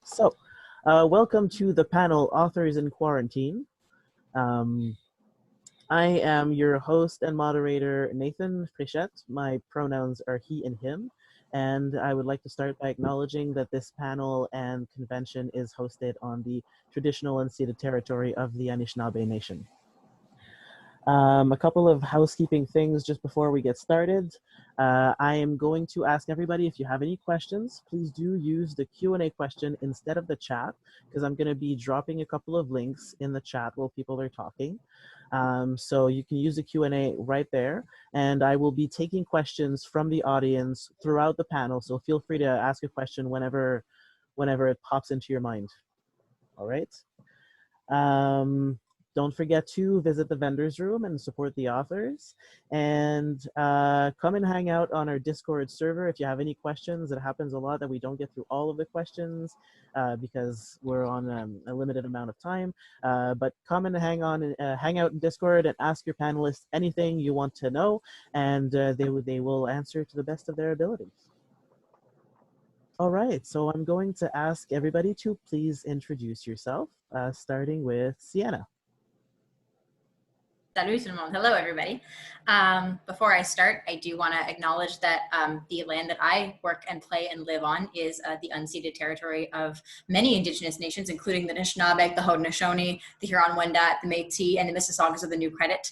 So, welcome to the panel Authors in Quarantine. Um, I am your host and moderator, Nathan Frichette. My pronouns are he and him. And I would like to start by acknowledging that this panel and convention is hosted on the traditional unceded territory of the Anishinaabe Nation. A couple of housekeeping things just before we get started. I am going to ask everybody if you have any questions, please do use the Q&A question instead of the chat, because I'm going to be dropping a couple of links in the chat while people are talking. So you can use the Q&A right there, and I will be taking questions from the audience throughout the panel, so feel free to ask a question whenever it pops into your mind. All right. Don't forget to visit the vendors room and support the authors, and come and hang out on our Discord server if you have any questions. It happens a lot that we don't get through all of the questions because we're on a limited amount of time, but come and hang out in Discord and ask your panelists anything you want to know, and they will answer to the best of their abilities. All right, so I'm going to ask everybody to please introduce yourself, starting with Sienna. Salut tout le monde. Hello, everybody. Before I start, I do want to acknowledge that the land that I work and play and live on is the unceded territory of many Indigenous nations, including the Anishinaabe, the Haudenosaunee, the Huron-Wendat, the Métis, and the Mississaugas of the New Credit.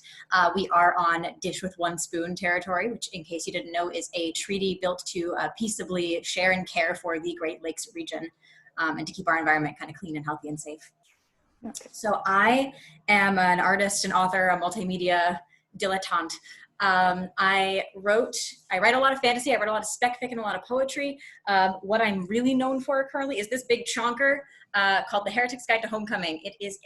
We are on Dish with One Spoon territory, which, in case you didn't know, is a treaty built to peaceably share and care for the Great Lakes region and to keep our environment kind of clean and healthy and safe. So I am an artist, an author, a multimedia dilettante. I write a lot of fantasy, I write a lot of spec fic and a lot of poetry. What I'm really known for currently is this big chonker called The Heretic's Guide to Homecoming. It is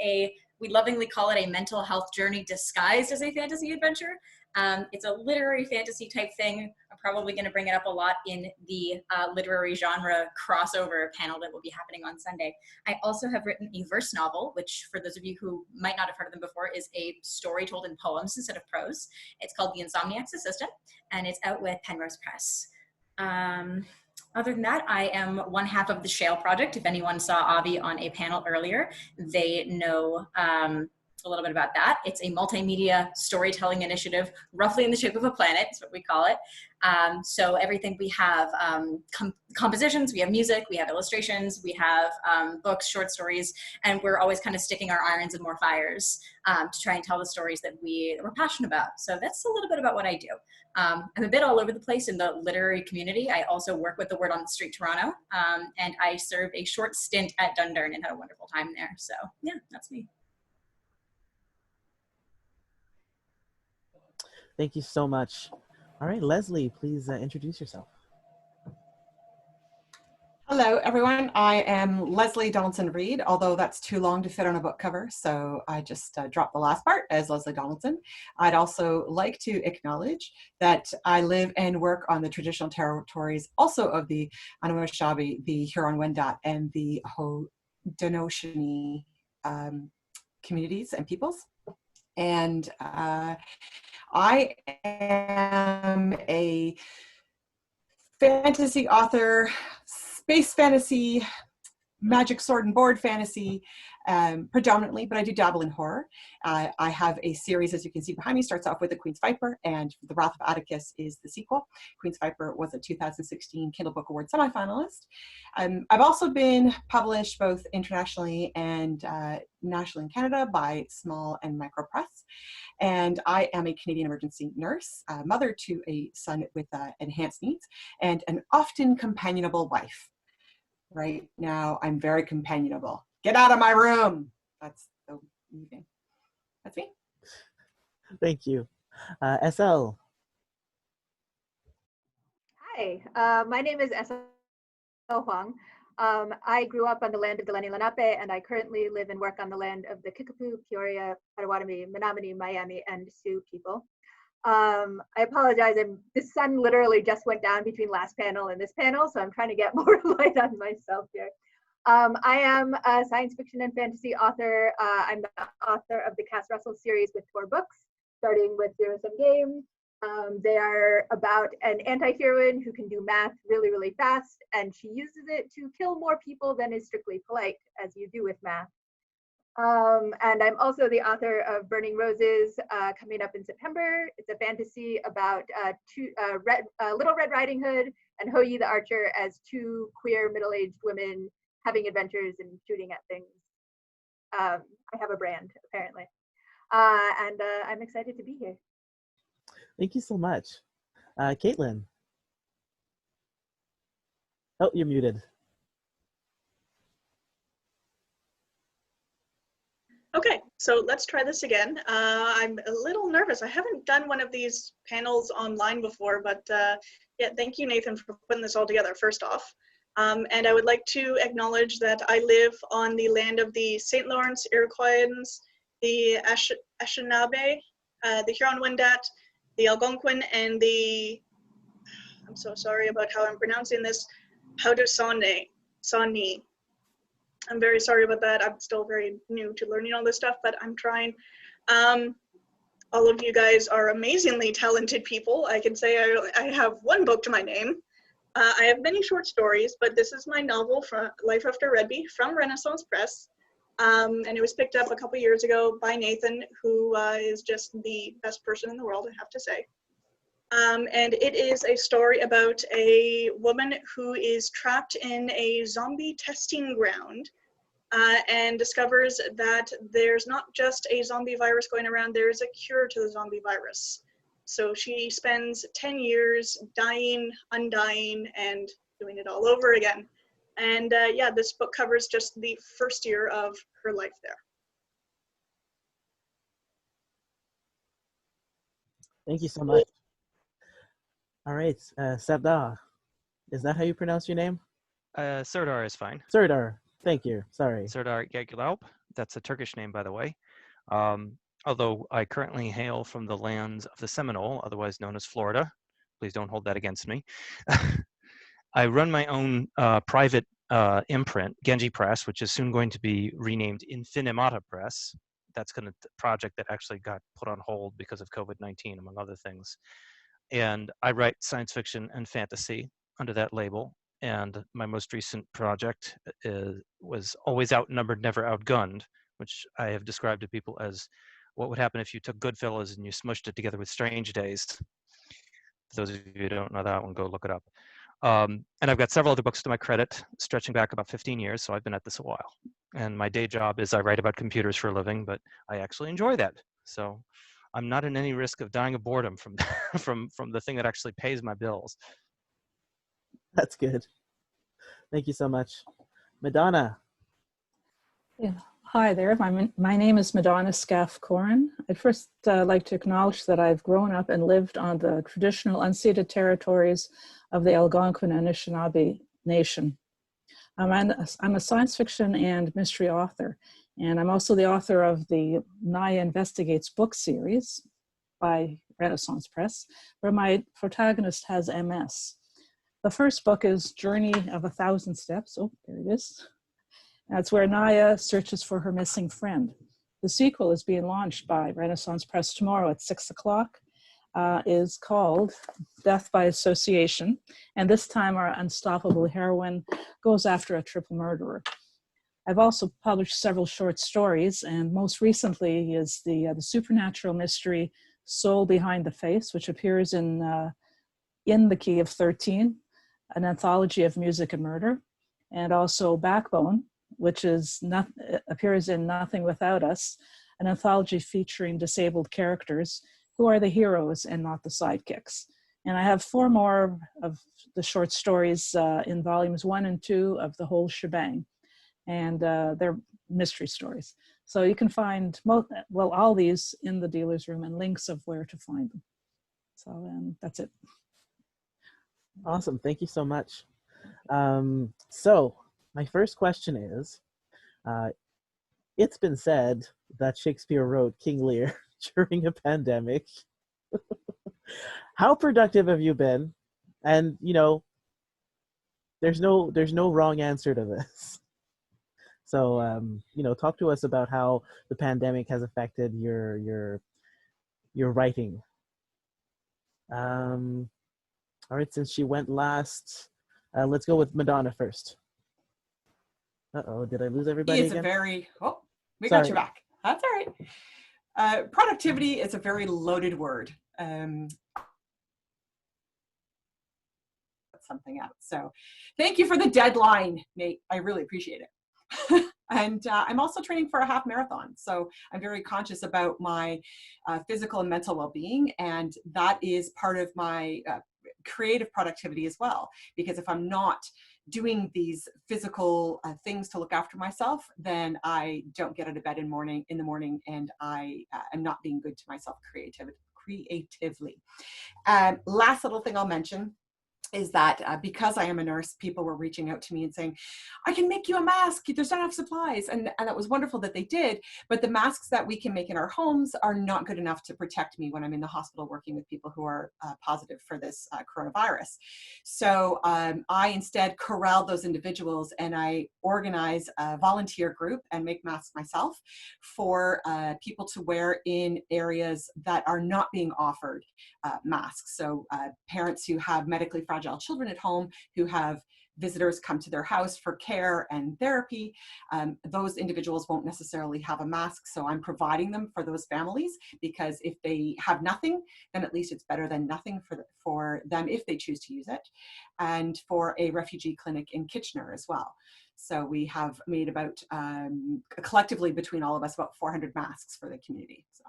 we lovingly call it a mental health journey disguised as a fantasy adventure. It's a literary fantasy type thing. I'm probably going to bring it up a lot in the literary genre crossover panel that will be happening on Sunday. I also have written a verse novel, which for those of you who might not have heard of them before, is a story told in poems instead of prose. It's called The Insomniac's Assistant, and it's out with Penrose Press. Other than that, I am one half of the Shale Project. If anyone saw Avi on a panel earlier, they know a little bit about that. It's a multimedia storytelling initiative, roughly in the shape of a planet, is what we call it. So everything we have, compositions, we have music, we have illustrations, we have books, short stories, and we're always kind of sticking our irons in more fires to try and tell the stories that we're passionate about. So that's a little bit about what I do. I'm a bit all over the place in the literary community. I also work with the Word on the Street Toronto, and I served a short stint at Dundurn and had a wonderful time there. So yeah, that's me. Thank you so much. All right, Lesley, please introduce yourself. Hello, everyone. I am Lesley Donaldson-Reed, although that's too long to fit on a book cover, so I just dropped the last part as Lesley Donaldson. I'd also like to acknowledge that I live and work on the traditional territories also of the Anishinaabe, the Huron-Wendat, and the Haudenosaunee communities and peoples. And I am a fantasy author, space fantasy, magic sword and board fantasy, predominantly, but I do dabble in horror. I have a series, as you can see behind me, starts off with The Queen's Viper, and The Wrath of Atticus is the sequel. Queen's Viper was a 2016 Kindle Book Award semifinalist. I've also been published both internationally and nationally in Canada by small and micro press. And I am a Canadian emergency nurse, mother to a son with enhanced needs, and an often companionable wife. Right now, I'm very companionable. Get out of my room. That's the evening. That's me. Thank you. SL. Hi, my name is SL Huang. I grew up on the land of the Lenni Lenape, and I currently live and work on the land of the Kickapoo, Peoria, Potawatomi, Menominee, Miami, and Sioux people. I apologize, the sun literally just went down between last panel and this panel, so I'm trying to get more light on myself here. I am a science fiction and fantasy author. I'm the author of the Cass Russell series with 4 books, starting with Zero Sum Game, They are about an anti-heroine who can do math really, really fast, and she uses it to kill more people than is strictly polite, as you do with math. And I'm also the author of Burning Roses, coming up in September. It's a fantasy about Little Red Riding Hood and Ho Yi the Archer as two queer middle-aged women having adventures and shooting at things. I have a brand, apparently. And I'm excited to be here. Thank you so much. Caitlin. Oh, you're muted. Okay, so let's try this again. I'm a little nervous. I haven't done one of these panels online before, but yeah, thank you, Nathan, for putting this all together, first off. And I would like to acknowledge that I live on the land of the St. Lawrence Iroquoians, the Anishinaabe, the Huron-Wendat, the Algonquin, and the, I'm so sorry about how I'm pronouncing this, Haudenosaunee. I'm very sorry about that. I'm still very new to learning all this stuff, but I'm trying. All of you guys are amazingly talented people. I can say I have one book to my name. I have many short stories, but this is my novel, from Life After Redby, from Renaissance Press. And it was picked up a couple years ago by Nathan, who is just the best person in the world, I have to say. And it is a story about a woman who is trapped in a zombie testing ground and discovers that there's not just a zombie virus going around, there's a cure to the zombie virus. So she spends 10 years dying, undying, and doing it all over again. And yeah, this book covers just the first year of her life there. Thank you so much. All right, Serdar, is that how you pronounce your name? Serdar is fine. Serdar, thank you, sorry. Serdar Yegulalp, that's a Turkish name, by the way. Although I currently hail from the lands of the Seminole, otherwise known as Florida. Please don't hold that against me. I run my own private imprint, Genji Press, which is soon going to be renamed Infinimata Press. That's going to project that actually got put on hold because of COVID-19, among other things. And I write science fiction and fantasy under that label. And my most recent project was Always Outnumbered, Never Outgunned, which I have described to people as what would happen if you took Goodfellas and you smushed it together with Strange Days. For those of you who don't know that one, go look it up. And I've got several other books to my credit, stretching back about 15 years, so I've been at this a while. And my day job is I write about computers for a living, but I actually enjoy that. So I'm not in any risk of dying of boredom from, from the thing that actually pays my bills. That's good. Thank you so much. Madona. Yeah. Hi there, my name is Madona Skaff. I'd first like to acknowledge that I've grown up and lived on the traditional unceded territories of the Algonquin Anishinaabe Nation. I'm a science fiction and mystery author, and I'm also the author of the Naya Investigates book series by Renaissance Press, where my protagonist has MS. The first book is Journey of 1,000 Steps. Oh, there it is. That's where Naya searches for her missing friend. The sequel is being launched by Renaissance Press tomorrow at 6 o'clock. Is called Death by Association. And this time our unstoppable heroine goes after a triple murderer. I've also published several short stories, and most recently is the supernatural mystery Soul Behind the Face, which appears in the Key of 13, an anthology of music and murder, and also Backbone, which appears in Nothing Without Us, an anthology featuring disabled characters who are the heroes and not the sidekicks. And I have 4 more of the short stories in volumes 1 and 2 of the whole shebang. And they're mystery stories. So you can find, all these in the dealer's room and links of where to find them. So that's it. Awesome, thank you so much. So my first question is, it's been said that Shakespeare wrote King Lear during a pandemic. How productive have you been? And there's no wrong answer to this. So talk to us about how the pandemic has affected your writing. All right, since she went last, let's go with Madona first. Uh-oh, did I lose everybody It's again? We Sorry. got you back. That's all right. Productivity is a very loaded word. Something out. So thank you for the deadline, Nate. I really appreciate it. And I'm also training for a half marathon. So I'm very conscious about my physical and mental well-being. And that is part of my creative productivity as well. Because if I'm not doing these physical things to look after myself, then I don't get out of bed in the morning, and I am not being good to myself creatively. Last little thing I'll mention is that because I am a nurse, people were reaching out to me and saying, I can make you a mask, there's not enough supplies. And that was wonderful that they did, but the masks that we can make in our homes are not good enough to protect me when I'm in the hospital working with people who are positive for this coronavirus. So I instead corralled those individuals, and I organize a volunteer group and make masks myself for people to wear in areas that are not being offered masks. So parents who have medically fragile children at home, who have visitors come to their house for care and therapy, those individuals won't necessarily have a mask. So I'm providing them for those families, because if they have nothing, then at least it's better than nothing for them if they choose to use it. And for a refugee clinic in Kitchener as well. So we have made about, collectively between all of us, about 400 masks for the community. So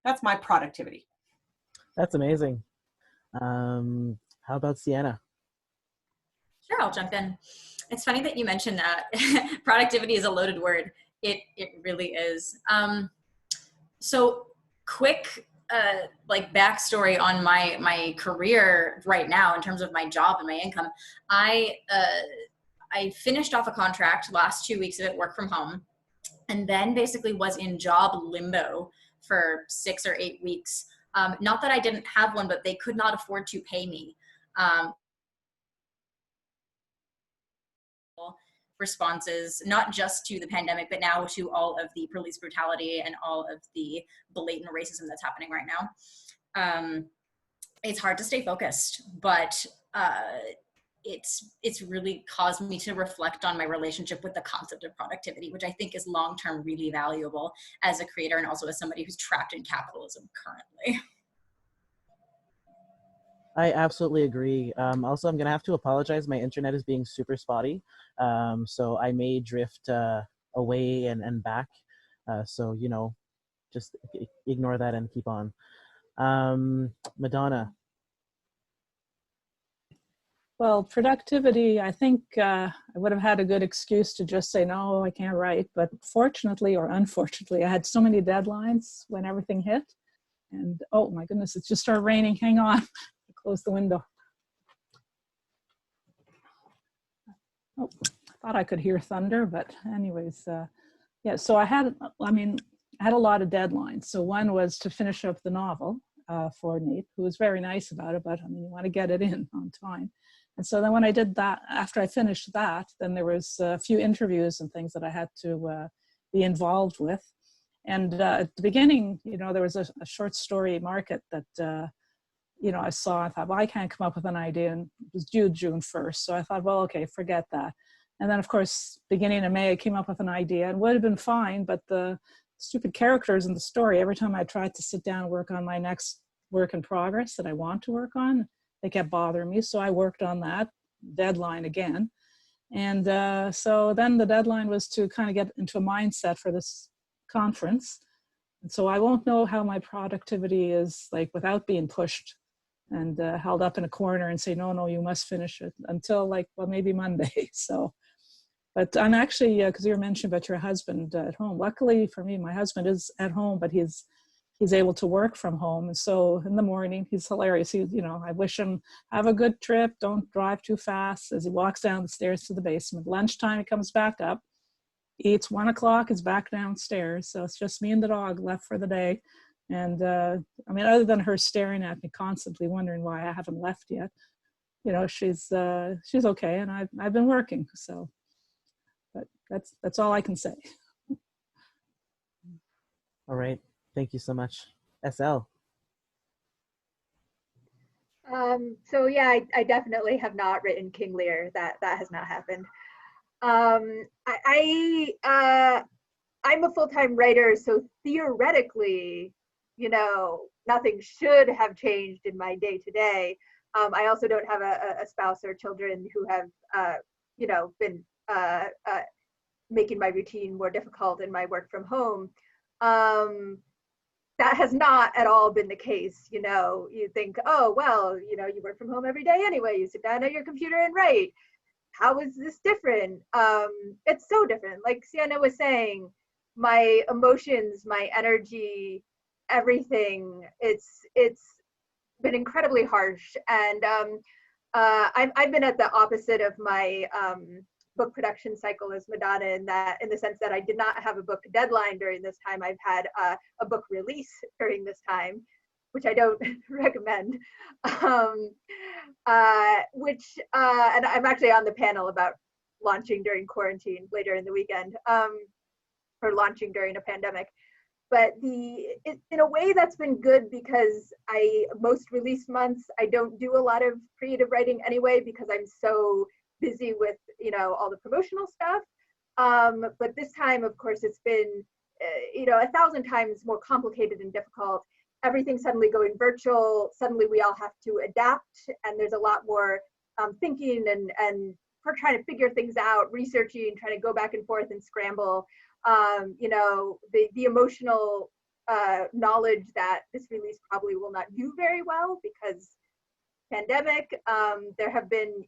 that's my productivity. That's amazing. How about Sienna? Sure, I'll jump in. It's funny that you mentioned that productivity is a loaded word. It really is. So quick, like backstory on my career right now in terms of my job and my income. I finished off a contract, last 2 weeks of it, work from home, and then basically was in job limbo for 6 or 8 weeks. Not that I didn't have one, but they could not afford to pay me. Responses, not just to the pandemic, but now to all of the police brutality and all of the blatant racism that's happening right now. It's hard to stay focused, but it's really caused me to reflect on my relationship with the concept of productivity, which I think is long-term really valuable as a creator and also as somebody who's trapped in capitalism currently. I absolutely agree. Also, I'm going to have to apologize. My internet is being super spotty, so I may drift away and back. So, you know, just ignore that and keep on. Madona. Well, productivity, I think I would have had a good excuse to just say, no, I can't write. But fortunately or unfortunately, I had so many deadlines when everything hit. And oh my goodness, it just started raining. Hang on. Close the window. Oh, I thought I could hear thunder, but anyways, yeah, so I had a lot of deadlines. So one was to finish up the novel for Nate, who was very nice about it, but I mean, you want to get it in on time. And so then when I did that, after I finished that, then there was a few interviews and things that I had to be involved with. And at the beginning, you know, there was a short story market that, you know, I saw, I thought, well, I can't come up with an idea, and it was due June 1st. So I thought, well, okay, forget that. And then of course, beginning of May, I came up with an idea and would have been fine, but the stupid characters in the story, every time I tried to sit down and work on my next work in progress that I want to work on, they kept bothering me. So I worked on that deadline again. And so then the deadline was to kind of get into a mindset for this conference. And so I won't know how my productivity is like without being pushed and held up in a corner and say, no, you must finish it until like, well, maybe Monday. So, but I'm actually, because you were mentioning about your husband at home. Luckily for me, my husband is at home, but he's able to work from home. And so in the morning, he's hilarious. He, you know, I wish him have a good trip. Don't drive too fast as he walks down the stairs to the basement. Lunchtime, he comes back up, eats 1 o'clock, is back downstairs. So it's just me and the dog left for the day. And I mean, other than her staring at me constantly, wondering why I haven't left yet, you know, she's okay, and I've been working. So, but that's all I can say. All right, thank you so much, SL. So yeah, I definitely have not written King Lear. That has not happened. I'm a full-time writer, so theoretically, nothing should have changed in my day to day. I also don't have a spouse or children who have, been making my routine more difficult in my work from home. That has not at all been the case. You think, oh, well, you work from home every day anyway. You sit down at your computer and write. How is this different? It's so different. Like Sienna was saying, my emotions, my energy, everything, it's been incredibly harsh. And I've been at the opposite of my book production cycle as Madonna in the sense that I did not have a book deadline during this time. I've had a book release during this time, which I don't recommend. And I'm actually on the panel about launching during quarantine later in the weekend, or launching during a pandemic. But in a way that's been good because most release months, I don't do a lot of creative writing anyway because I'm so busy with, all the promotional stuff. But this time, of course, it's been, 1,000 times more complicated and difficult. Everything suddenly going virtual, suddenly we all have to adapt, and there's a lot more thinking and for trying to figure things out, researching, trying to go back and forth and scramble. The emotional knowledge that this release probably will not do very well because pandemic. There have been,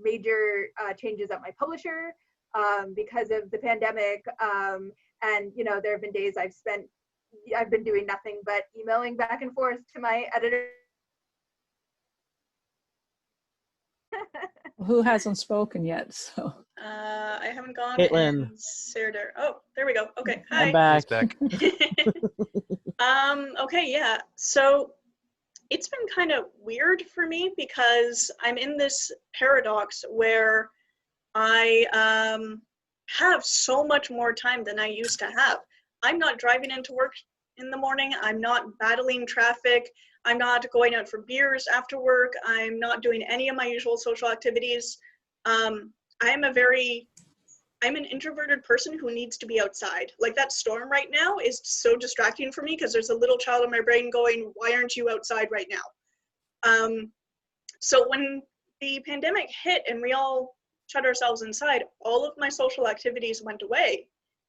major changes at my publisher because of the pandemic. And, there have been days I've been doing nothing but emailing back and forth to my editor. Who hasn't spoken yet? So I haven't gone. Caitlin. And Serdar. Oh, there we go. Okay, hi. I'm back. Okay, yeah. So it's been kind of weird for me because I'm in this paradox where I have so much more time than I used to have. I'm not driving into work in the morning. I'm not battling traffic. I'm not going out for beers after work. I'm not doing any of my usual social activities. I'm an introverted person who needs to be outside. Like that storm right now is so distracting for me because there's a little child in my brain going, why aren't you outside right now? So when the pandemic hit and we all shut ourselves inside, all of my social activities went away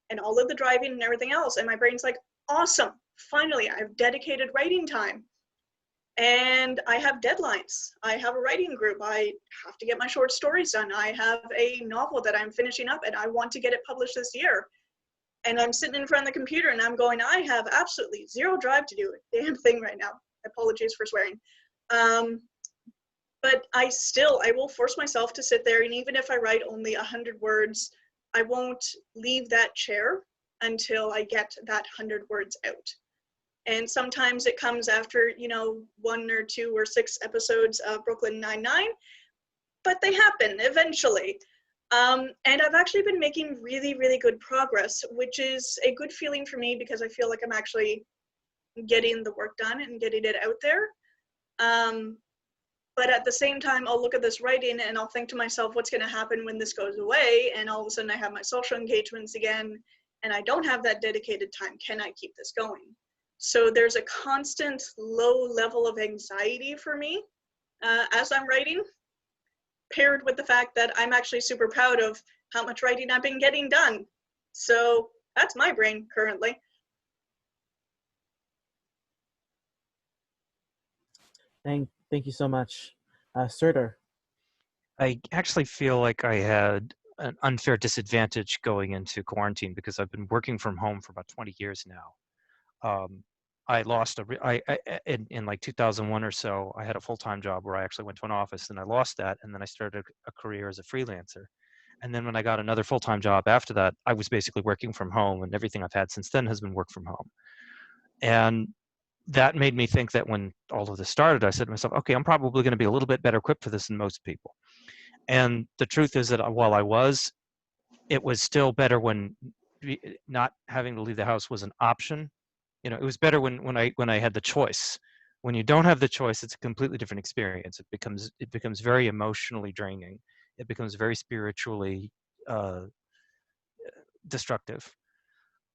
and all of the driving and everything else. And my brain's like, awesome, finally, I have dedicated writing time. And I have deadlines. I have a writing group. I have to get my short stories done. I have a novel that I'm finishing up and I want to get it published this year. And I'm sitting in front of the computer and I'm going, I have absolutely zero drive to do a damn thing right now. Apologies for swearing. But I will force myself to sit there, and even if I write only 100 words, I won't leave that chair until I get that 100 words out. And sometimes it comes after, 1 or 2 or 6 episodes of Brooklyn Nine-Nine, but they happen eventually. And I've actually been making really, really good progress, which is a good feeling for me because I feel like I'm actually getting the work done and getting it out there. But at the same time, I'll look at this writing and I'll think to myself, what's going to happen when this goes away? And all of a sudden I have my social engagements again, and I don't have that dedicated time. Can I keep this going? So there's a constant low level of anxiety for me as I'm writing, paired with the fact that I'm actually super proud of how much writing I've been getting done. So that's my brain currently. Thank you so much. Serdar. I actually feel like I had an unfair disadvantage going into quarantine because I've been working from home for about 20 years now. I lost in like 2001 or so, I had a full-time job where I actually went to an office, and I lost that, and then I started a career as a freelancer. And then when I got another full-time job after that, I was basically working from home, and everything I've had since then has been work from home. And that made me think that when all of this started, I said to myself, okay, I'm probably going to be a little bit better equipped for this than most people. And the truth is that while it was still better when not having to leave the house was an option. It was better when I had the choice When you don't have the choice, it's a completely different experience. It becomes very emotionally draining. It becomes very spiritually destructive.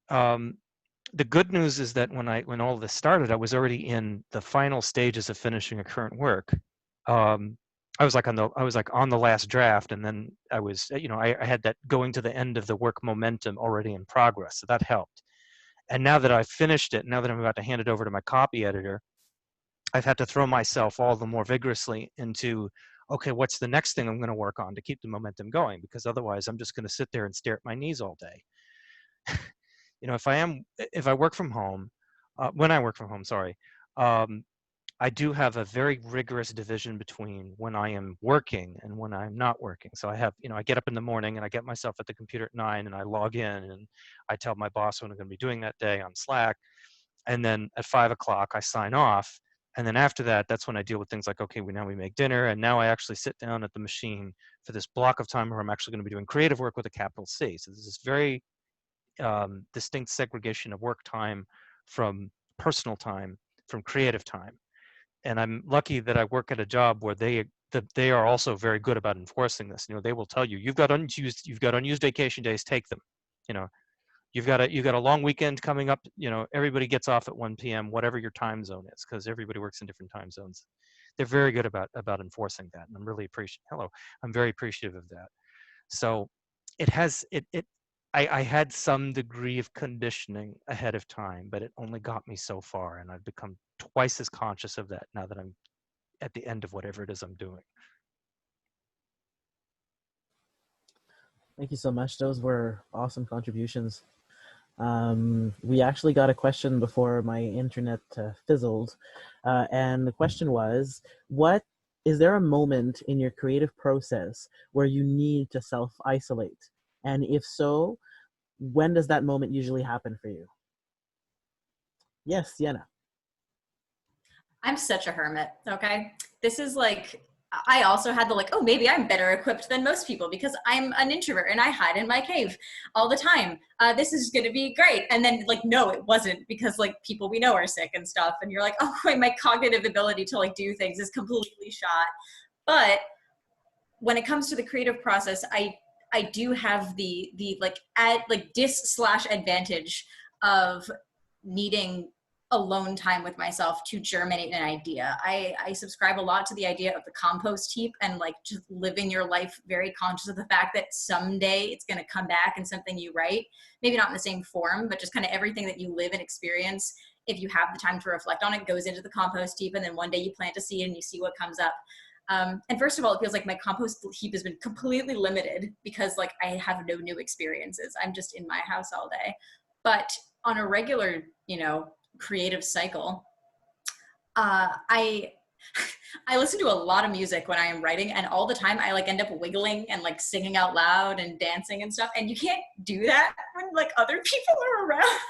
The good news is that when all this started, I was already in the final stages of finishing a current work. I was like on the last draft, and then I was, I had that going to the end of the work momentum already in progress, so that helped. And now that I've finished it, now that I'm about to hand it over to my copy editor, I've had to throw myself all the more vigorously into, okay, what's the next thing I'm going to work on to keep the momentum going? Because otherwise, I'm just going to sit there and stare at my knees all day. If I work from home, when I work from home, sorry, I do have a very rigorous division between when I am working and when I'm not working. So I have, I get up in the morning and I get myself at the computer at 9 and I log in and I tell my boss what I'm going to be doing that day on Slack. And then at 5 o'clock, I sign off. And then after that, that's when I deal with things like, okay, now we make dinner. And now I actually sit down at the machine for this block of time where I'm actually going to be doing creative work with a capital C. So this is very distinct segregation of work time from personal time, from creative time. And I'm lucky that I work at a job where they are also very good about enforcing this. They will tell you, you've got unused vacation days, take them. You've got a long weekend coming up. Everybody gets off at 1 p.m. whatever your time zone is, because everybody works in different time zones. They're very good about enforcing that, and I'm really I'm very appreciative of that. So I had some degree of conditioning ahead of time, but it only got me so far, and I've become twice as conscious of that now that I'm at the end of whatever it is I'm doing. Thank you so much. Those were awesome contributions. We actually got a question before my internet fizzled, and the question was, is there a moment in your creative process where you need to self-isolate? And if so, when does that moment usually happen for you? Yes, Sienna. I'm such a hermit, okay? This is like, I also had the oh, maybe I'm better equipped than most people because I'm an introvert and I hide in my cave all the time. This is gonna be great. And then no, it wasn't, because people we know are sick and stuff. And you're like, oh, wait, my cognitive ability to do things is completely shot. But when it comes to the creative process, I do have the dis/advantage of needing alone time with myself to germinate an idea. I subscribe a lot to the idea of the compost heap and just living your life very conscious of the fact that someday it's going to come back in something you write, maybe not in the same form, but just kind of everything that you live and experience, if you have the time to reflect on it, goes into the compost heap, and then one day you plant a seed and you see what comes up. And first of all, it feels like my compost heap has been completely limited because I have no new experiences. I'm just in my house all day. But on a regular, creative cycle, I listen to a lot of music when I am writing, and all the time I end up wiggling and singing out loud and dancing and stuff. And you can't do that when other people are around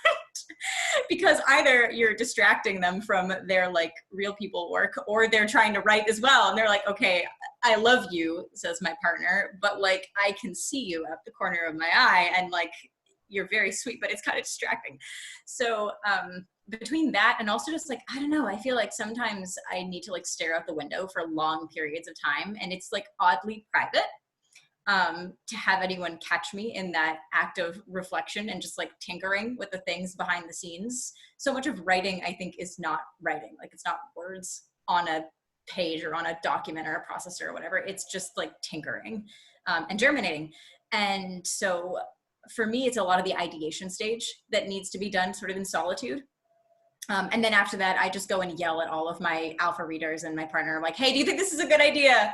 because either you're distracting them from their real people work, or they're trying to write as well. And they're like, okay, I love you, says my partner, but I can see you at the corner of my eye, and you're very sweet, but it's kind of distracting. So between that and also just I don't know, I feel sometimes I need to stare out the window for long periods of time, and it's oddly private to have anyone catch me in that act of reflection and just tinkering with the things behind the scenes. So much of writing, I think, is not writing. It's not words on a page or on a document or a processor or whatever. It's just tinkering and germinating. And so for me, it's a lot of the ideation stage that needs to be done sort of in solitude. And then after that, I just go and yell at all of my alpha readers and my partner, hey, do you think this is a good idea?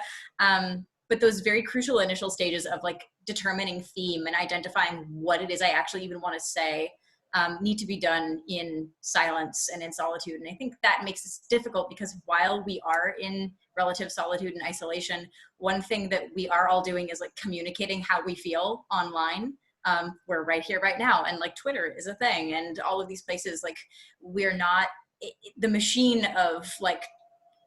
But those very crucial initial stages of determining theme and identifying what it is I actually even want to say need to be done in silence and in solitude. And I think that makes this difficult because while we are in relative solitude and isolation, one thing that we are all doing is communicating how we feel online. We're right here right now, and Twitter is a thing, and all of these places, we're not, the machine of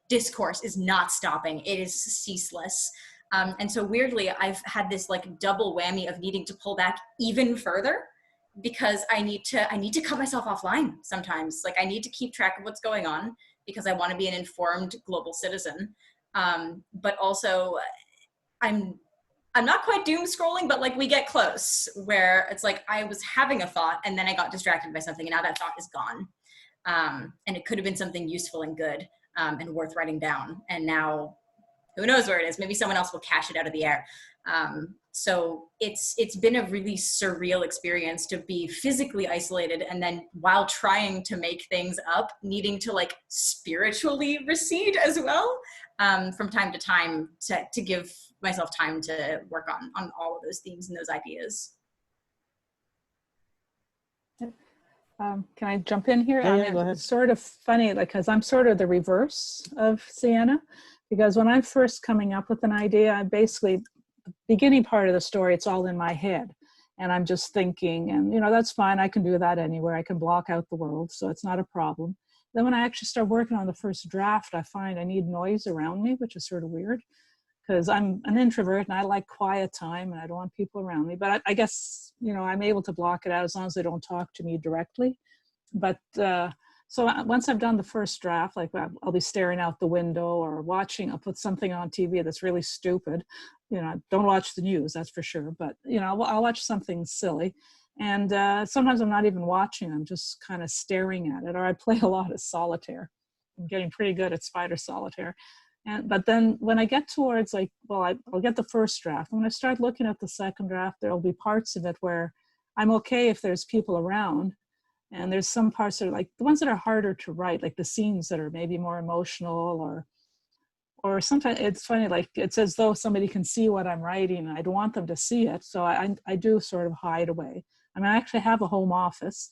discourse is not stopping. It is ceaseless. And so weirdly, I've had this double whammy of needing to pull back even further because I need to cut myself offline sometimes. I need to keep track of what's going on, because I want to be an informed global citizen. But also I'm not quite doom scrolling, but like we get close where it's like I was having a thought and then I got distracted by something and now that thought is gone. And it could have been something useful and good and worth writing down. And now who knows where it is? Maybe someone else will cash it out of the air. So it's been a really surreal experience to be physically isolated and then while trying to make things up, needing to like spiritually recede as well from time to time to give myself time to work on all of those themes and those ideas. Can I jump in here? Yeah, go ahead. It's sort of funny, like, because I'm sort of the reverse of Sienna, because when I'm first coming up with an idea, I basically, the beginning part of the story, it's all in my head. And I'm just thinking, and you know, that's fine. I can do that anywhere. I can block out the world, so it's not a problem. Then when I actually start working on the first draft, I find I need noise around me, which is sort of weird, because I'm an introvert and I like quiet time and I don't want people around me. But I guess, you know, I'm able to block it out as long as they don't talk to me directly. But so once I've done the first draft, like I'll be staring out the window or watching, I'll put something on TV that's really stupid. You know, don't watch the news, that's for sure. But, you know, I'll watch something silly. And sometimes I'm not even watching, I'm just kind of staring at it. Or I play a lot of solitaire. I'm getting pretty good at spider solitaire. But then when I get towards like, well, I'll get the first draft. When I start looking at the second draft, there'll be parts of it where I'm okay if there's people around. And there's some parts that are like the ones that are harder to write, like the scenes that are maybe more emotional or sometimes it's funny, like it's as though somebody can see what I'm writing and I don't want them to see it. So I do sort of hide away. I mean, I actually have a home office,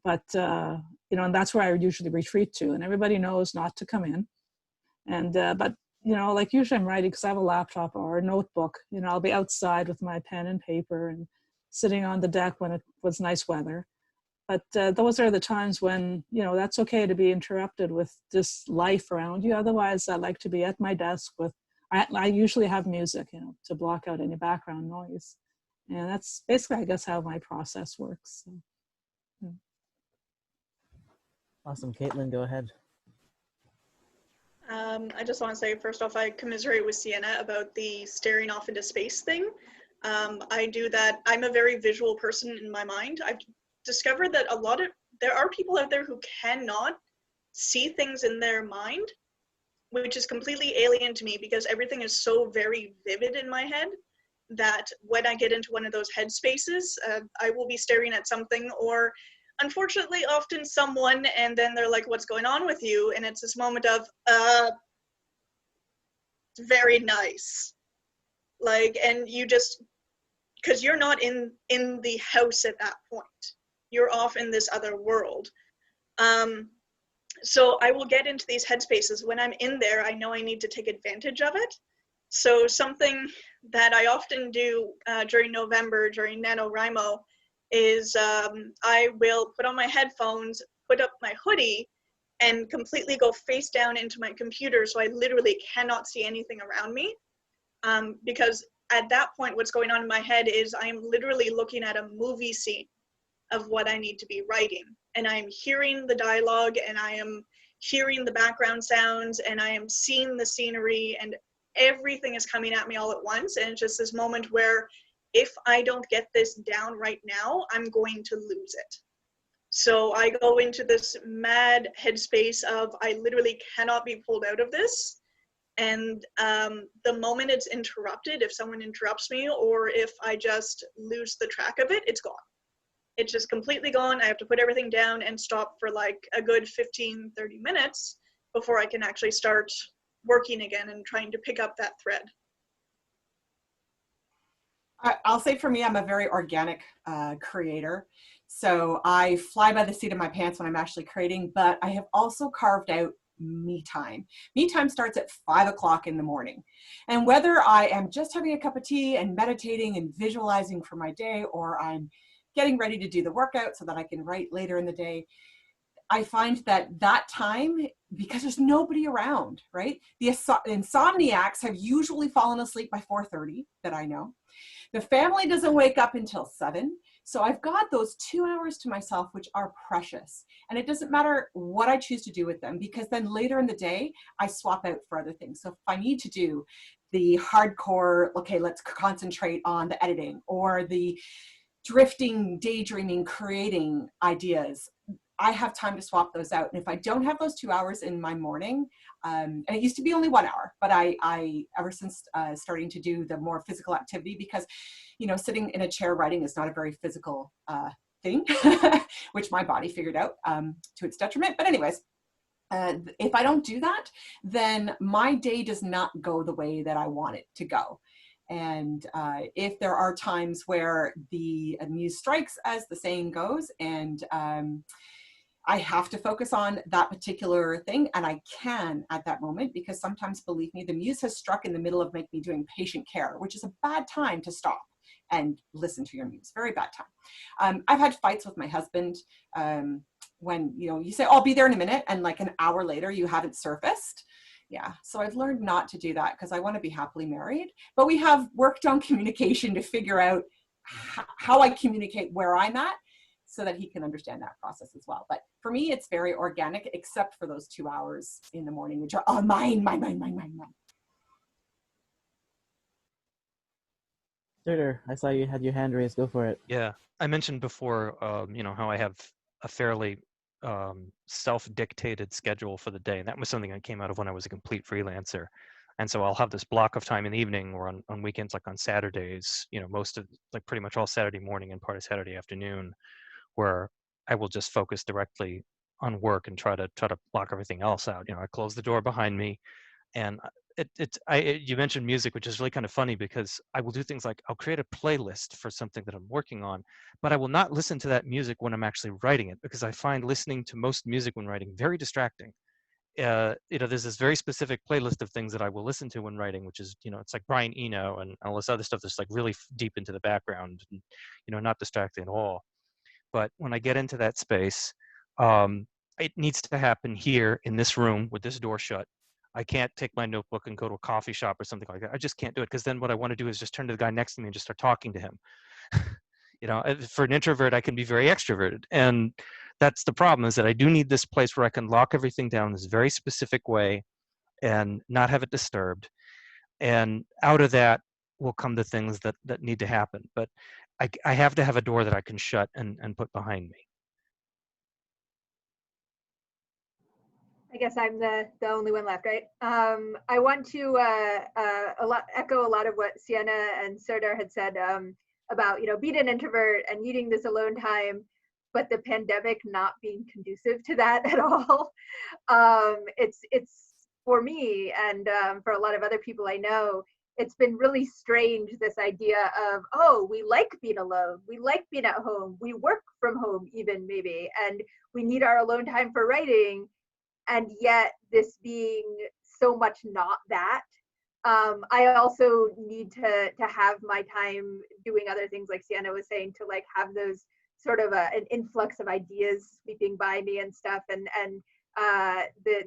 but, you know, and that's where I usually retreat to, and everybody knows not to come in. And, but, you know, like usually I'm writing because I have a laptop or a notebook, you know, I'll be outside with my pen and paper and sitting on the deck when it was nice weather. But those are the times when, you know, that's okay to be interrupted with this life around you. Otherwise, I like to be at my desk with, I usually have music, you know, to block out any background noise. And that's basically, I guess, how my process works. So, yeah. Awesome. Caitlin, go ahead. I just want to say, first off, I commiserate with Sienna about the staring off into space thing. I do that. I'm a very visual person in my mind. I've discovered that there are people out there who cannot see things in their mind, which is completely alien to me because everything is so very vivid in my head that when I get into one of those headspaces, I will be staring at something or unfortunately often someone, and then they're like, what's going on with you? And it's this moment of, very nice. Like, and you just, because you're not in the house at that point. You're off in this other world. So I will get into these headspaces. When I'm in there, I know I need to take advantage of it. So something that I often do during November, during NaNoWriMo, is I will put on my headphones, put up my hoodie, and completely go face down into my computer so I literally cannot see anything around me. Because at that point, what's going on in my head is I am literally looking at a movie scene of what I need to be writing. And I am hearing the dialogue, and I am hearing the background sounds, and I am seeing the scenery, and everything is coming at me all at once. And it's just this moment where if I don't get this down right now, I'm going to lose it. So I go into this mad headspace of I literally cannot be pulled out of this. And the moment it's interrupted, if someone interrupts me or if I just lose the track of it, it's gone. It's just completely gone. I have to put everything down and stop for like a good 15, 30 minutes before I can actually start working again and trying to pick up that thread. I'll say for me, I'm a very organic creator. So I fly by the seat of my pants when I'm actually creating, but I have also carved out me time. Me time starts at 5 o'clock in the morning. And whether I am just having a cup of tea and meditating and visualizing for my day, or I'm getting ready to do the workout so that I can write later in the day, I find that time, because there's nobody around, right? The insomniacs have usually fallen asleep by 4:30 that I know. The family doesn't wake up until 7. So I've got those 2 hours to myself, which are precious. And it doesn't matter what I choose to do with them, because then later in the day, I swap out for other things. So if I need to do the hardcore, okay, let's concentrate on the editing, or the drifting, daydreaming, creating ideas, I have time to swap those out. And if I don't have those 2 hours in my morning, and it used to be only 1 hour, but I ever since starting to do the more physical activity, because, you know, sitting in a chair writing is not a very physical thing, which my body figured out to its detriment. But anyways, if I don't do that, then my day does not go the way that I want it to go. And if there are times where the muse strikes, as the saying goes, and I have to focus on that particular thing, and I can at that moment, because sometimes, believe me, the muse has struck in the middle of me doing patient care, which is a bad time to stop and listen to your muse. Very bad time. I've had fights with my husband when, you know, you say, I'll be there in a minute, and like an hour later you haven't surfaced. Yeah, so I've learned not to do that, because I want to be happily married. But we have worked on communication to figure out how I communicate where I'm at, so that he can understand that process as well. But for me, it's very organic, except for those 2 hours in the morning, which are all mine. Serdar, I saw you had your hand raised. Go for it. Yeah, I mentioned before, you know, how I have a fairly self-dictated schedule for the day, and that was something that came out of when I was a complete freelancer. And so I'll have this block of time in the evening, or on weekends, like on Saturdays, you know, pretty much all Saturday morning and part of Saturday afternoon, where I will just focus directly on work and try to block everything else out. You know, I close the door behind me, and you mentioned music, which is really kind of funny, because I will do things like I'll create a playlist for something that I'm working on, but I will not listen to that music when I'm actually writing it, because I find listening to most music when writing very distracting. You know, there's this very specific playlist of things that I will listen to when writing, which is, you know, it's like Brian Eno and all this other stuff that's like really deep into the background, and, you know, not distracting at all. But when I get into that space, it needs to happen here in this room with this door shut. I can't take my notebook and go to a coffee shop or something like that. I just can't do it, because then what I want to do is just turn to the guy next to me and just start talking to him. You know, for an introvert, I can be very extroverted. And that's the problem, is that I do need this place where I can lock everything down in this very specific way and not have it disturbed. And out of that will come the things that need to happen. But I have to have a door that I can shut and put behind me. I guess I'm the only one left, right? I want to echo a lot of what Sienna and Serdar had said about, you know, being an introvert and needing this alone time, but the pandemic not being conducive to that at all. It's for me, and for a lot of other people I know, it's been really strange, this idea of, oh, we like being alone, we like being at home, we work from home even, maybe, and we need our alone time for writing, and yet this being so much not that. I also need to have my time doing other things, like Sienna was saying, to like have those sort of an influx of ideas sweeping by me and stuff, and the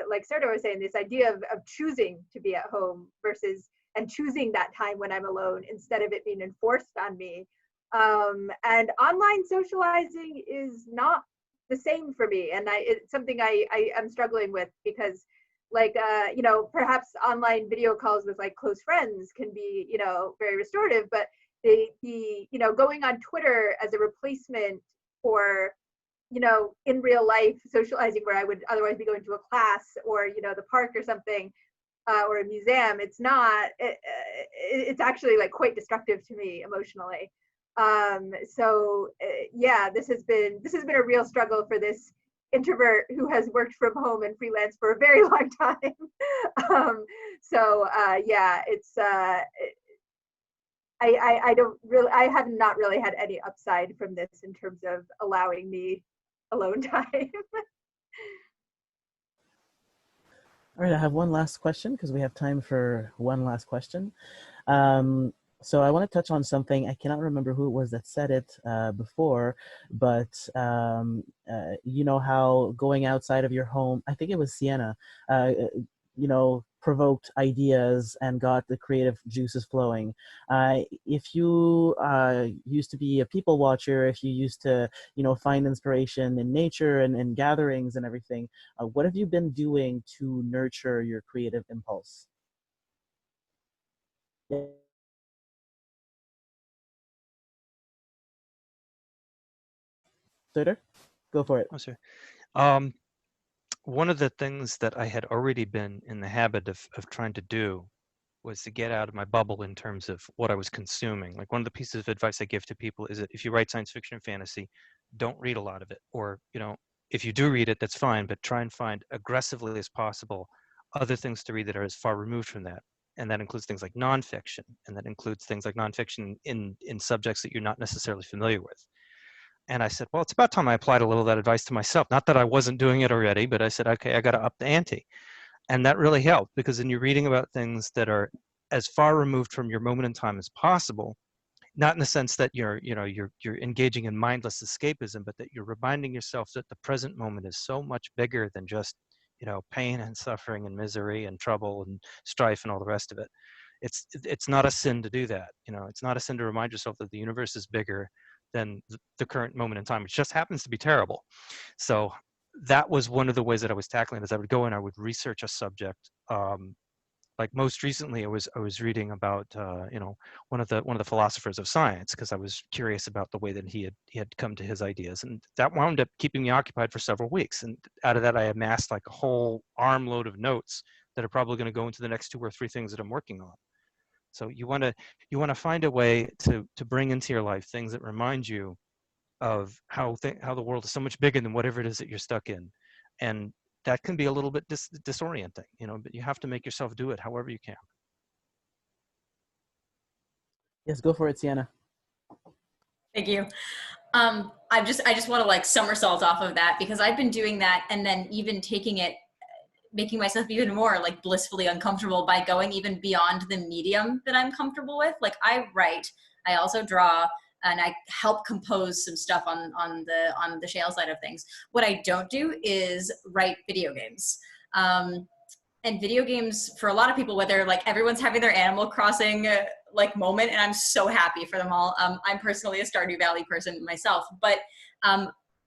like Serdar was saying, this idea of choosing to be at home versus, and choosing that time when I'm alone instead of it being enforced on me. And online socializing is not the same for me, and it's something I am struggling with, because like you know, perhaps online video calls with like close friends can be, you know, very restorative, but the you know, going on Twitter as a replacement for, you know, in real life socializing where I would otherwise be going to a class or, you know, the park or something, or a museum, it's not, it's actually like quite destructive to me emotionally. So yeah, this has been a real struggle for this introvert who has worked from home and freelance for a very long time. So yeah, it's I don't really, I have not really had any upside from this in terms of allowing me alone time. All right, I have one last question, because we have time for one last question. So I want to touch on something. I cannot remember who it was that said it before, but you know how going outside of your home, I think it was Sienna, you know, provoked ideas and got the creative juices flowing. If you used to be a people watcher, if you used to, you know, find inspiration in nature and gatherings and everything, what have you been doing to nurture your creative impulse? Yeah. Serdar, go for it. Oh, sorry. Um, One of the things that I had already been in the habit of trying to do was to get out of my bubble in terms of what I was consuming. Like one of the pieces of advice I give to people is that if you write science fiction and fantasy, don't read a lot of it. Or, you know, if you do read it, that's fine, but try and find aggressively as possible other things to read that are as far removed from that. And that includes things like nonfiction, and that includes things like nonfiction in subjects that you're not necessarily familiar with. And I said, well, it's about time I applied a little of that advice to myself. Not that I wasn't doing it already, but I said, okay, I got to up the ante. And that really helped, because then you're reading about things that are as far removed from your moment in time as possible, not in the sense that you're engaging in mindless escapism, but that you're reminding yourself that the present moment is so much bigger than just, you know, pain and suffering and misery and trouble and strife and all the rest of it. It's not a sin to do that. You know, it's not a sin to remind yourself that the universe is bigger than the current moment in time, which just happens to be terrible. So that was one of the ways that I was tackling it. As I would go and I would research a subject. Like most recently, I was reading about you know, one of the philosophers of science, because I was curious about the way that he had come to his ideas, and that wound up keeping me occupied for several weeks. And out of that, I amassed like a whole armload of notes that are probably going to go into the next 2 or 3 things that I'm working on. So you want to find a way to bring into your life things that remind you of how the world is so much bigger than whatever it is that you're stuck in, and that can be a little bit disorienting, you know. But you have to make yourself do it however you can. Yes, go for it, Sienna. Thank you. I just want to like somersault off of that, because I've been doing that and then even taking it, making myself even more like blissfully uncomfortable by going even beyond the medium that I'm comfortable with. Like I write, I also draw, and I help compose some stuff on the shale side of things. What I don't do is write video games. And video games, for a lot of people, whether like everyone's having their Animal Crossing like moment, and I'm so happy for them all. I'm personally a Stardew Valley person myself, but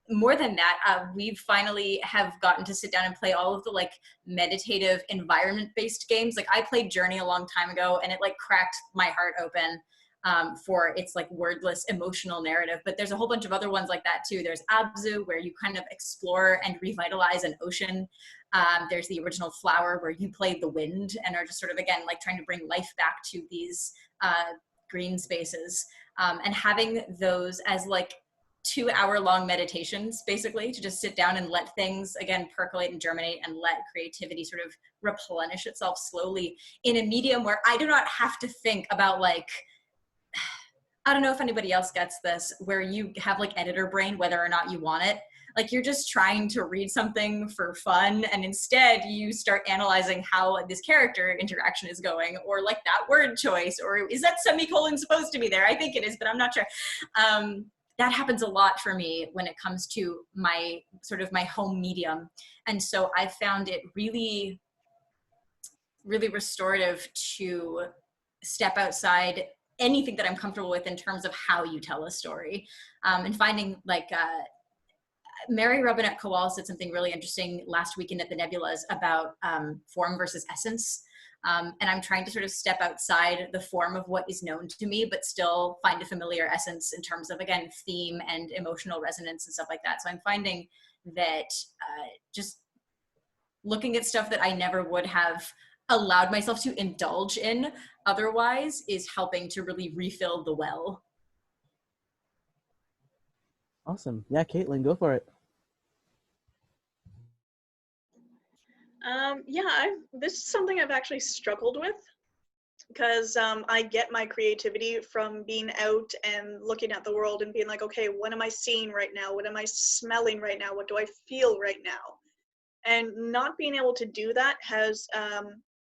more than that, we finally have gotten to sit down and play all of the like meditative environment-based games. Like I played Journey a long time ago, and it like cracked my heart open for its like wordless emotional narrative. But there's a whole bunch of other ones like that too. There's Abzu, where you kind of explore and revitalize an ocean. There's the original Flower, where you play the wind and are just sort of, again, like trying to bring life back to these green spaces. And having those as like 2-hour-long meditations, basically, to just sit down and let things, again, percolate and germinate, and let creativity sort of replenish itself slowly in a medium where I do not have to think about like, I don't know if anybody else gets this, where you have like editor brain, whether or not you want it. Like you're just trying to read something for fun, and instead you start analyzing how this character interaction is going, or like that word choice, or is that semicolon supposed to be there? I think it is, but I'm not sure. That happens a lot for me when it comes to my sort of my home medium. And so I found it really, really restorative to step outside anything that I'm comfortable with in terms of how you tell a story. And finding like, Mary Robinette Kowal said something really interesting last weekend at the Nebulas about form versus essence. And I'm trying to sort of step outside the form of what is known to me, but still find a familiar essence in terms of, again, theme and emotional resonance and stuff like that. So I'm finding that just looking at stuff that I never would have allowed myself to indulge in otherwise is helping to really refill the well. Awesome. Yeah, Caitlin, go for it. Yeah, this is something I've actually struggled with, because I get my creativity from being out and looking at the world and being like, okay, what am I seeing right now? What am I smelling right now? What do I feel right now? And not being able to do that has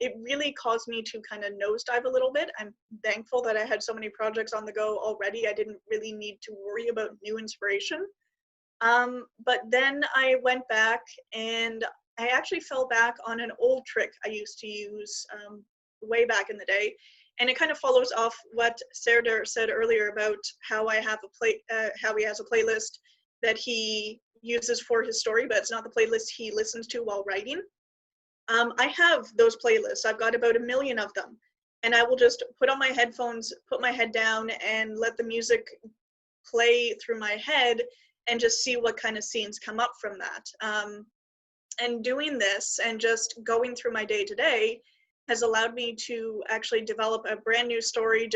it really caused me to kind of nosedive a little bit. I'm thankful that I had so many projects on the go already. I didn't really need to worry about new inspiration. But then I went back and I actually fell back on an old trick I used to use way back in the day. And it kind of follows off what Serdar said earlier about how I have how he has a playlist that he uses for his story, but it's not the playlist he listens to while writing. I have those playlists. I've got about 1 million of them. And I will just put on my headphones, put my head down, and let the music play through my head and just see what kind of scenes come up from that. And doing this and just going through my day to day has allowed me to actually develop a brand new story.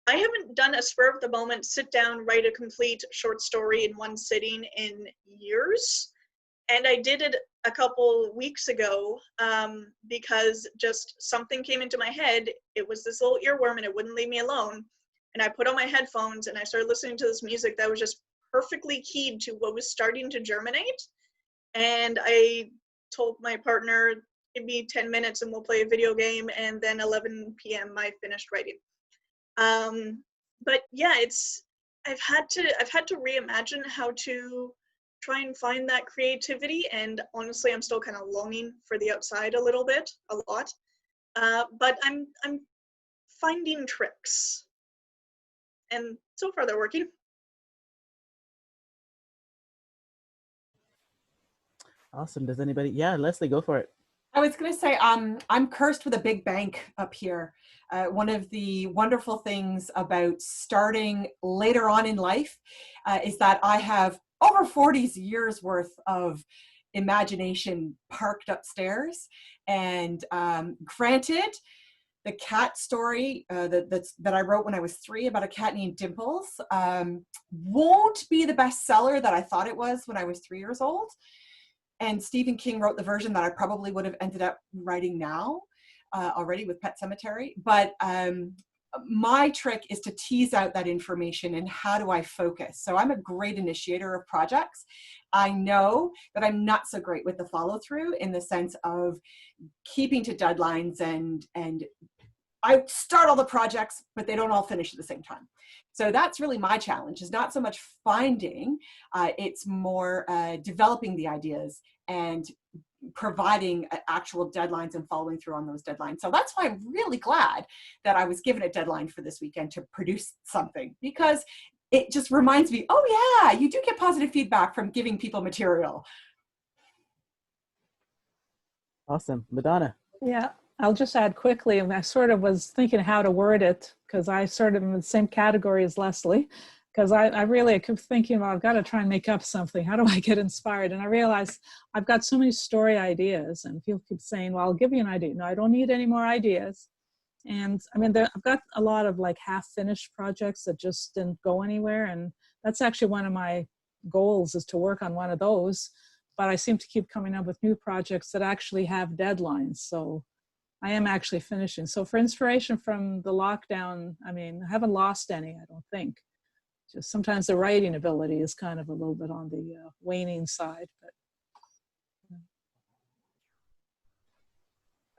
I haven't done a spur of the moment, sit down, write a complete short story in one sitting in years. And I did it a couple weeks ago because just something came into my head. It was this little earworm and it wouldn't leave me alone. And I put on my headphones and I started listening to this music that was just perfectly keyed to what was starting to germinate. And I told my partner, give me 10 minutes and we'll play a video game. And then 11 p.m. I finished writing. But yeah, I've had to reimagine how to try and find that creativity. And honestly, I'm still kind of longing for the outside a lot. But I'm finding tricks. And so far they're working. Awesome. Does anybody? Yeah, Lesley, go for it. I was going to say, I'm cursed with a big bank up here. One of the wonderful things about starting later on in life is that I have over 40 years worth of imagination parked upstairs. And granted, the cat story that I wrote when I was 3 about a cat named Dimples won't be the bestseller that I thought it was when I was 3 years old. And Stephen King wrote the version that I probably would have ended up writing now already with Pet Sematary. But my trick is to tease out that information and how do I focus. So I'm a great initiator of projects. I know that I'm not so great with the follow through in the sense of keeping to deadlines and I start all the projects, but they don't all finish at the same time. So that's really my challenge, is not so much finding, it's more developing the ideas and providing actual deadlines and following through on those deadlines. So that's why I'm really glad that I was given a deadline for this weekend to produce something, because it just reminds me, oh yeah, you do get positive feedback from giving people material. Awesome. Madona. Yeah, I'll just add quickly, and I sort of was thinking how to word it, because I sort of am in the same category as Lesley, because I really kept thinking, well, I've got to try and make up something. How do I get inspired? And I realized I've got so many story ideas, and people keep saying, well, I'll give you an idea. No, I don't need any more ideas. And I mean, I've got a lot of like half-finished projects that just didn't go anywhere, and that's actually one of my goals, is to work on one of those. But I seem to keep coming up with new projects that actually have deadlines. So I am actually finishing. So for inspiration from the lockdown, I mean, I haven't lost any, I don't think. Just sometimes the writing ability is kind of a little bit on the waning side. But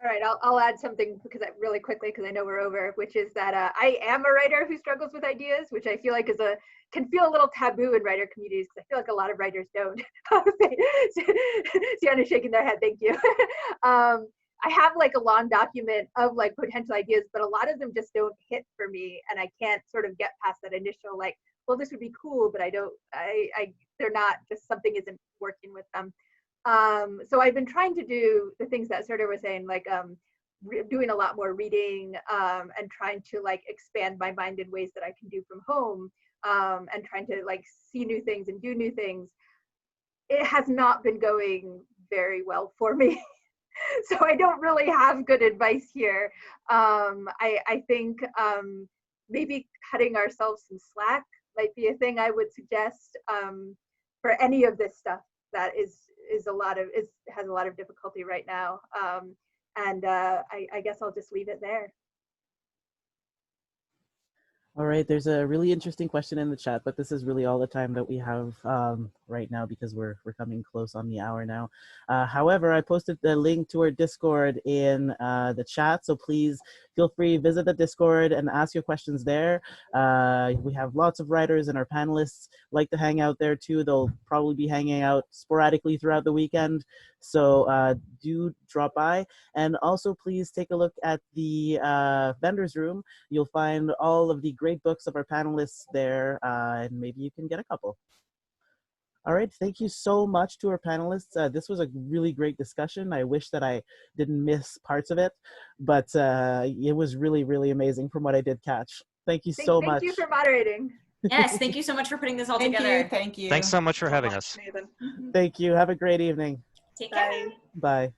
all right, I'll add something really quickly, because I know we're over, which is that I am a writer who struggles with ideas, which I feel like can feel a little taboo in writer communities, because I feel like a lot of writers don't. Sienna's shaking their head, thank you. I have like a long document of like potential ideas, but a lot of them just don't hit for me, and I can't sort of get past that initial like, well, this would be cool, but they're not, just something isn't working with them. So I've been trying to do the things that Serdar was saying, like doing a lot more reading and trying to like expand my mind in ways that I can do from home, and trying to like see new things and do new things. It has not been going very well for me. So I don't really have good advice here. I think maybe cutting ourselves some slack might be a thing I would suggest for any of this stuff that has a lot of difficulty right now. And I guess I'll just leave it there. All right, there's a really interesting question in the chat, but this is really all the time that we have right now because we're coming close on the hour now. However, I posted the link to our Discord in the chat, so please feel free, visit the Discord and ask your questions there. We have lots of writers and our panelists like to hang out there too. They'll probably be hanging out sporadically throughout the weekend, so do drop by. And also please take a look at the vendor's room. You'll find all of the great books of our panelists there, and maybe you can get a couple. All right, thank you so much to our panelists. This was a really great discussion. I wish that I didn't miss parts of it, but it was really, really amazing from what I did catch. Thank you so much. Thank you for moderating. Yes, thank you so much for putting this all Thank together. you. Thank you. Thanks so much for having us. Nathan. Thank you. Have a great evening. Take care. Bye. Bye.